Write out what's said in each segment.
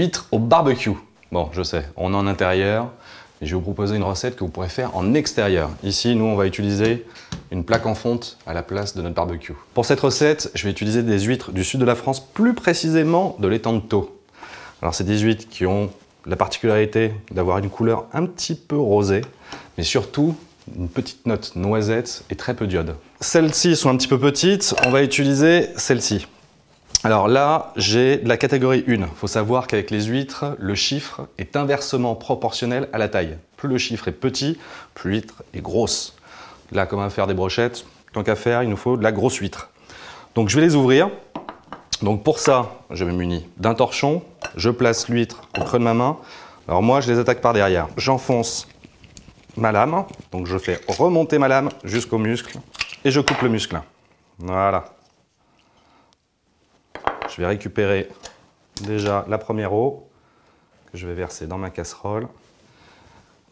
Huîtres au barbecue. Bon, je sais, on est en intérieur, et je vais vous proposer une recette que vous pourrez faire en extérieur. Ici, nous, on va utiliser une plaque en fonte à la place de notre barbecue. Pour cette recette, je vais utiliser des huîtres du sud de la France, plus précisément de l'étang de Thau. Alors, c'est des huîtres qui ont la particularité d'avoir une couleur un petit peu rosée, mais surtout une petite note noisette et très peu d'iode. Celles-ci sont un petit peu petites, on va utiliser celles-ci. Alors là, j'ai de la catégorie 1. Il faut savoir qu'avec les huîtres, le chiffre est inversement proportionnel à la taille. Plus le chiffre est petit, plus l'huître est grosse. Là, comme on va faire des brochettes, tant qu'à faire, il nous faut de la grosse huître. Donc je vais les ouvrir. Donc pour ça, je me munis d'un torchon. Je place l'huître au creux de ma main. Alors moi, je les attaque par derrière. J'enfonce ma lame. Donc je fais remonter ma lame jusqu'au muscle. Et je coupe le muscle. Voilà. Je vais récupérer déjà la première eau que je vais verser dans ma casserole.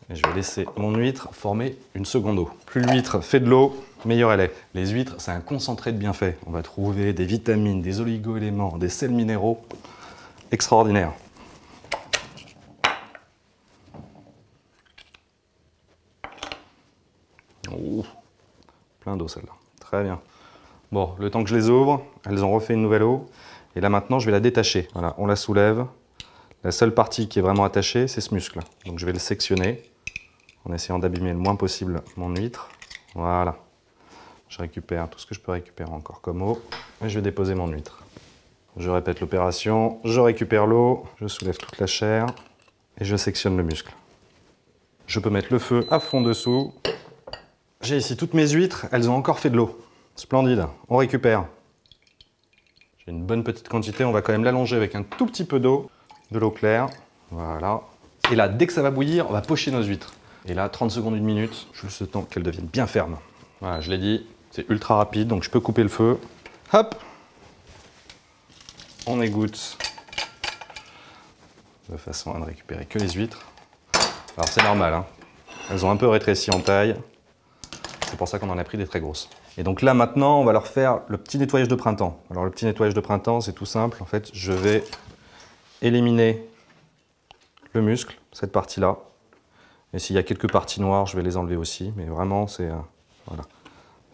Et je vais laisser mon huître former une seconde eau. Plus l'huître fait de l'eau, meilleure elle est. Les huîtres, c'est un concentré de bienfaits. On va trouver des vitamines, des oligo-éléments, des sels minéraux extraordinaires. Oh, plein d'eau celle-là. Très bien. Bon, le temps que je les ouvre, elles ont refait une nouvelle eau. Et là maintenant, je vais la détacher. Voilà, on la soulève. La seule partie qui est vraiment attachée, c'est ce muscle. Donc je vais le sectionner en essayant d'abîmer le moins possible mon huître. Voilà. Je récupère tout ce que je peux récupérer encore comme eau. Et je vais déposer mon huître. Je répète l'opération. Je récupère l'eau. Je soulève toute la chair. Et je sectionne le muscle. Je peux mettre le feu à fond dessous. J'ai ici toutes mes huîtres. Elles ont encore fait de l'eau. Splendide. On récupère. J'ai une bonne petite quantité, on va quand même l'allonger avec un tout petit peu d'eau, de l'eau claire, voilà. Et là, dès que ça va bouillir, on va pocher nos huîtres. Et là, 30 secondes, 1 minute, juste le temps qu'elles deviennent bien fermes. Voilà, je l'ai dit, c'est ultra rapide, donc je peux couper le feu. Hop! On égoutte de façon à ne récupérer que les huîtres. Alors c'est normal, hein. Elles ont un peu rétréci en taille. C'est pour ça qu'on en a pris des très grosses. Et donc là maintenant, on va leur faire le petit nettoyage de printemps. Alors le petit nettoyage de printemps, c'est tout simple. En fait, je vais éliminer le muscle, cette partie-là. Et s'il y a quelques parties noires, je vais les enlever aussi. Mais vraiment, c'est voilà.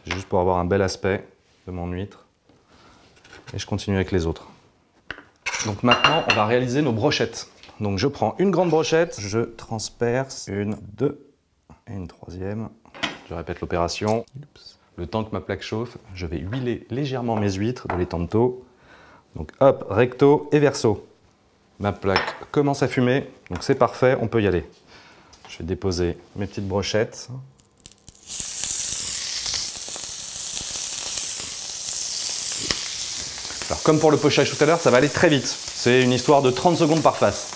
Juste pour avoir un bel aspect de mon huître. Et je continue avec les autres. Donc maintenant, on va réaliser nos brochettes. Donc je prends une grande brochette, je transperce une, deux et une troisième. Je répète l'opération. Le temps que ma plaque chauffe, je vais huiler légèrement mes huîtres de l'étang de Thau. Donc hop, recto et verso. Ma plaque commence à fumer, donc c'est parfait, on peut y aller. Je vais déposer mes petites brochettes. Alors comme pour le pochage tout à l'heure, ça va aller très vite. C'est une histoire de 30 secondes par face.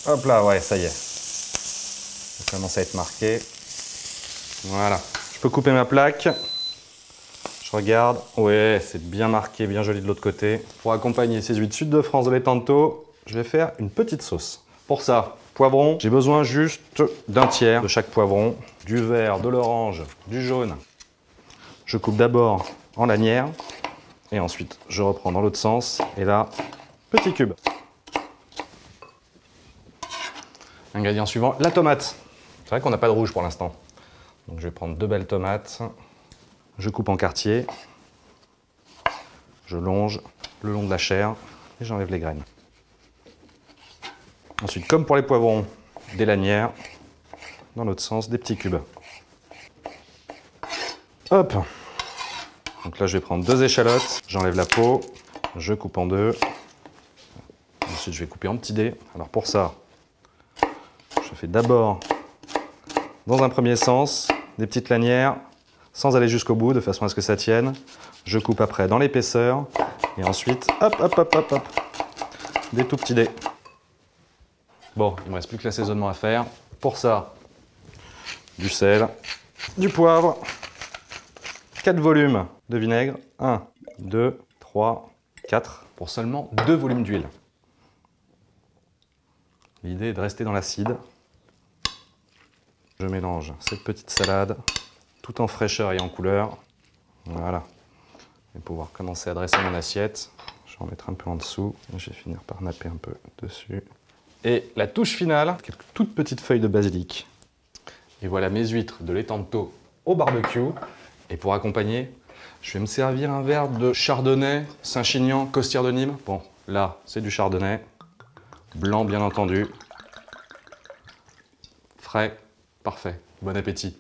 Hop là, ouais, ça y est. Ça commence à être marqué. Voilà. Je peux couper ma plaque. Je regarde. Ouais, c'est bien marqué, bien joli de l'autre côté. Pour accompagner ces huîtres sud de France de l'étang de Thau, je vais faire une petite sauce. Pour ça, poivron, j'ai besoin juste d'un tiers de chaque poivron. Du vert, de l'orange, du jaune. Je coupe d'abord en lanières. Et ensuite, je reprends dans l'autre sens. Et là, petit cube. Ingrédient suivant, la tomate. C'est vrai qu'on n'a pas de rouge pour l'instant. Donc je vais prendre 2 belles tomates. Je coupe en quartiers. Je longe le long de la chair et j'enlève les graines. Ensuite, comme pour les poivrons, des lanières. Dans l'autre sens, des petits cubes. Hop! Donc là, je vais prendre 2 échalotes. J'enlève la peau. Je coupe en 2. Ensuite, je vais couper en petits dés. Alors pour ça, je fais d'abord, dans un premier sens, des petites lanières, sans aller jusqu'au bout, de façon à ce que ça tienne. Je coupe après dans l'épaisseur, et ensuite, hop, hop, hop, hop, hop, des tout petits dés. Bon, il ne me reste plus que l'assaisonnement à faire. Pour ça, du sel, du poivre, 4 volumes de vinaigre, 1, 2, 3, 4, pour seulement 2 volumes d'huile. L'idée est de rester dans l'acide. Je mélange cette petite salade, tout en fraîcheur et en couleur. Voilà. Et pouvoir commencer à dresser mon assiette, Je vais en mettre un peu en dessous. Je vais finir par napper un peu dessus. Et la touche finale, quelques toutes petites feuilles de basilic. Et voilà mes huîtres de l'étang-de-Thau au barbecue. Et pour accompagner, je vais me servir un verre de chardonnay, Saint-Chinian, Costière de Nîmes. Bon, là, c'est du chardonnay. Blanc, bien entendu. Frais, parfait. Bon appétit.